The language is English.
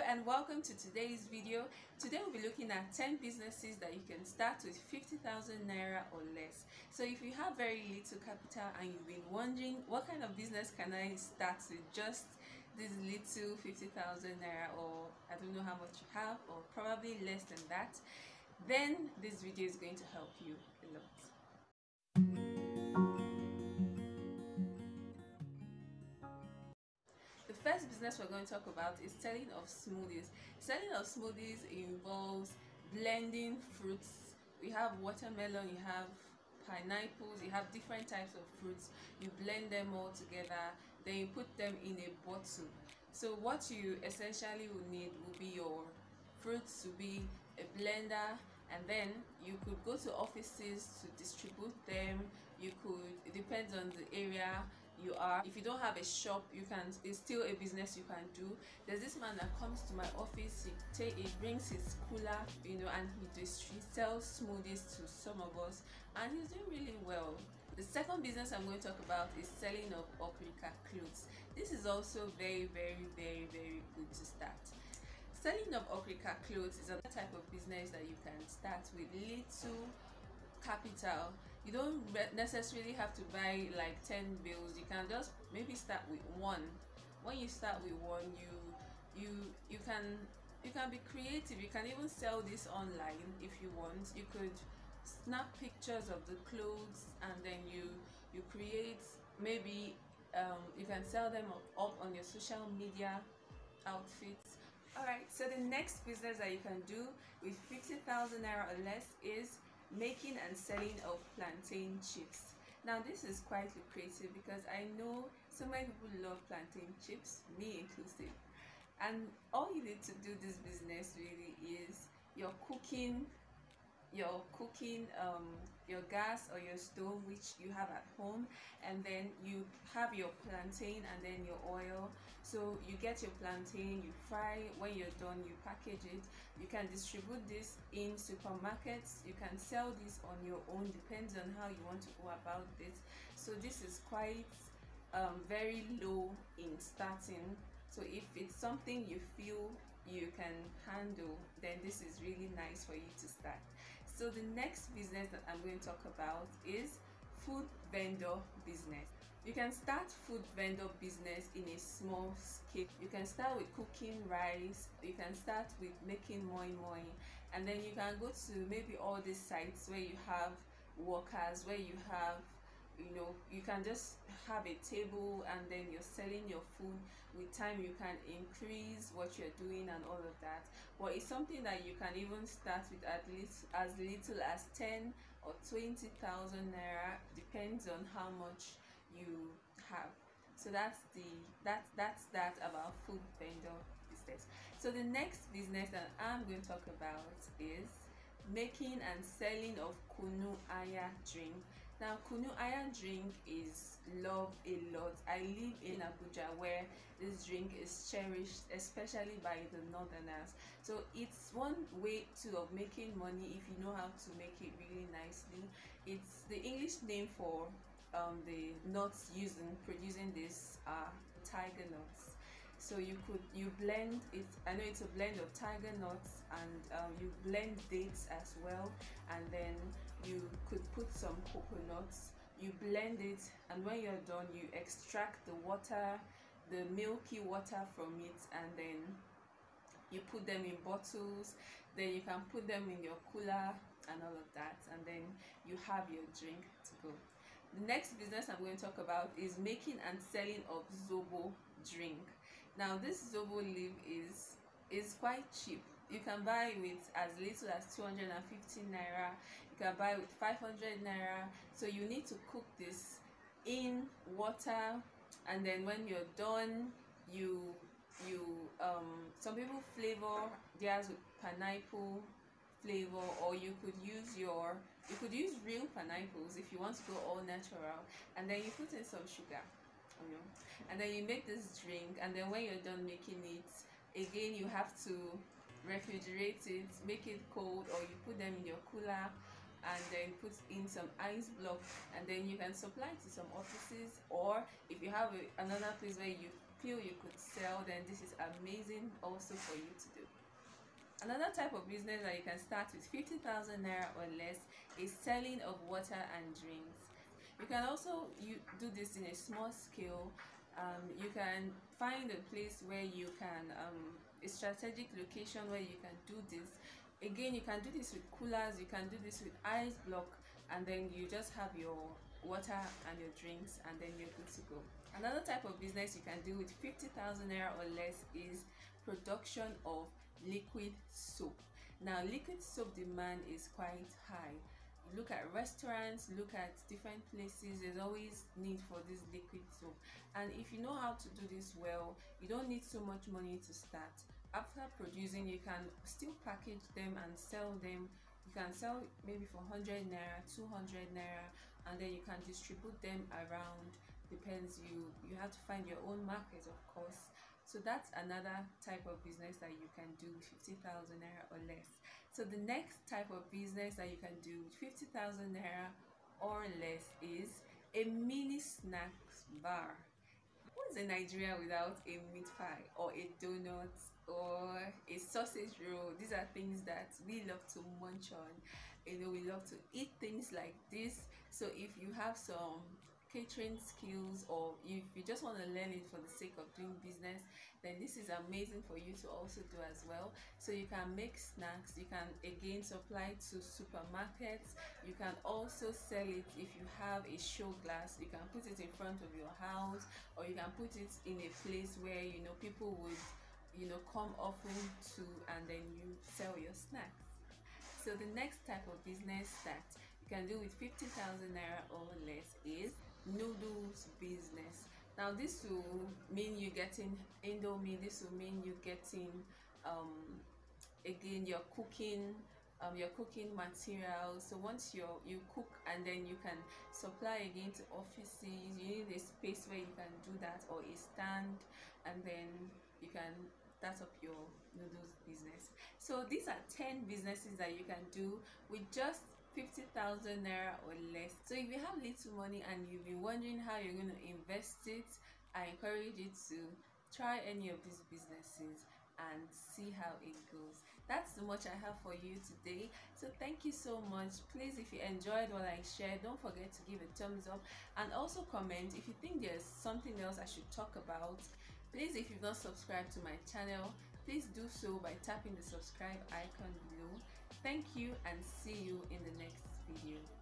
and welcome to today's video. Today we'll be looking at 10 businesses that you can start with 50,000 naira or less. So if you have very little capital and you've been wondering what kind of business can I start with just this little 50,000 naira, or I don't know how much you have, or probably less than that, then this video is going to help you a lot. The first business we're going to talk about is selling of smoothies. Selling of smoothies involves blending fruits. We have watermelon, you have pineapples, you have different types of fruits. You blend them all together, then you put them in a bottle. So what you essentially will need will be your fruits, to be a blender, and then you could go to offices to distribute them. You could, it depends on the area you are. If you don't have a shop, you can, it's still a business you can do. There's this man that comes to my office, he brings his cooler, and he sells smoothies to some of us, and he's doing really well. The second business I'm going to talk about is selling of okrika clothes. This is also very good to start. Selling of okrika clothes is another type of business that you can start with little capital. You don't necessarily have to buy like 10 bills. You can just maybe start with one. When you start with one, you can be creative. You can even sell this online if you want. You could snap pictures of the clothes and then you create, maybe you can sell them up on your social media outfits. Alright, so the next business that you can do with 50,000 naira or less is making and selling of plantain chips. Now this is quite lucrative because I know so many people love plantain chips, me inclusive. And all you need to do this business really is your gas or your stove, which you have at home, and then you have your plantain and then your oil. So you get your plantain, you fry. When you're done, you package it. You can distribute this in supermarkets. You can sell this on your own, depends on how you want to go about this. So this is quite very low in starting. So if it's something you feel you can handle, then this is really nice for you to start. So the next business that I'm going to talk about is food vendor business. You can start food vendor business in a small scale. You can start with cooking rice, you can start with making moi moi, and then you can go to maybe all these sites where you have workers, where you have, you can just have a table and then you're selling your food. With time you can increase what you're doing and all of that, but it's something that you can even start with at least as little as 10 or 20,000 naira, depends on how much you have. So that's that about food vendor business. So the next business that I'm going to talk about is making and selling of kunu aya drink. Now kunu aya drink is loved a lot. I live in Abuja, where this drink is cherished, especially by the northerners. So it's one way too of making money if you know how to make it really nicely. It's the English name for the nuts producing this tiger nuts. So you blend it. I know it's a blend of tiger nuts, and you blend dates as well, and then you could put some coconuts. You blend it, and when you're done, you extract the water, the milky water from it, and then you put them in bottles. Then you can put them in your cooler and all of that, and then you have your drink to go. The next business I'm going to talk about is making and selling of zobo drink. Now this zobo leaf is quite cheap. You can buy with as little as 250 naira. You can buy with 500 naira. So you need to cook this in water, and then when you're done, you some people flavor theirs with pineapple flavor, or you could use real pineapples if you want to go all natural, and then you put in some sugar, and then you make this drink. And then when you're done making it, again you have to refrigerate it, make it cold, or you put them in your cooler and then put in some ice block, and then you can supply it to some offices, or if you have another place where you feel you could sell, then this is amazing also for you to do. Another type of business that you can start with 50,000 naira or less is selling of water and drinks. You can also do this in a small scale. You can find a place where you can, a strategic location where you can do this. Again, you can do this with coolers, you can do this with ice block, and then you just have your water and your drinks, and then you're good to go. Another type of business you can do with 50,000 naira or less is production of liquid soap. Now, liquid soap demand is quite high. You look at restaurants, look at different places, there's always need for this liquid soap. And if you know how to do this well, you don't need so much money to start. After producing, you can still package them and sell them. You can sell maybe for 100 naira, 200 naira, and then you can distribute them around. Depends, you have to find your own market, of course. So that's another type of business that you can do with 50,000 naira or less. So the next type of business that you can do with 50,000 naira or less is a mini snacks bar. What's in Nigeria without a meat pie or a donut or a sausage roll? These are things that we love to munch on. You know, we love to eat things like this. So if you have some catering skills, or if you just want to learn it for the sake of doing business, then this is amazing for you to also do as well. So you can make snacks, you can again supply to supermarkets, you can also sell it. If you have a show glass, you can put it in front of your house, or you can put it in a place where you know people would come often to, and then you sell your snacks. So the next type of business that you can do with 50,000 naira or less is noodles business. Now this will mean you getting indomie, this will mean you getting again your cooking materials. So once you cook, and then you can supply again to offices, you need a space where you can do that, or a stand, and then you can start up your noodles business. So these are 10 businesses that you can do with just 50,000 naira or less. So if you have little money and you've been wondering how you're going to invest it, I encourage you to try any of these businesses and see how it goes. That's so much I have for you today. So thank you so much. Please, if you enjoyed what I shared, don't forget to give a thumbs up, and also comment if you think there's something else I should talk about. Please, if you've not subscribed to my channel, please do so by tapping the subscribe icon below. Thank you, and see you in the next video.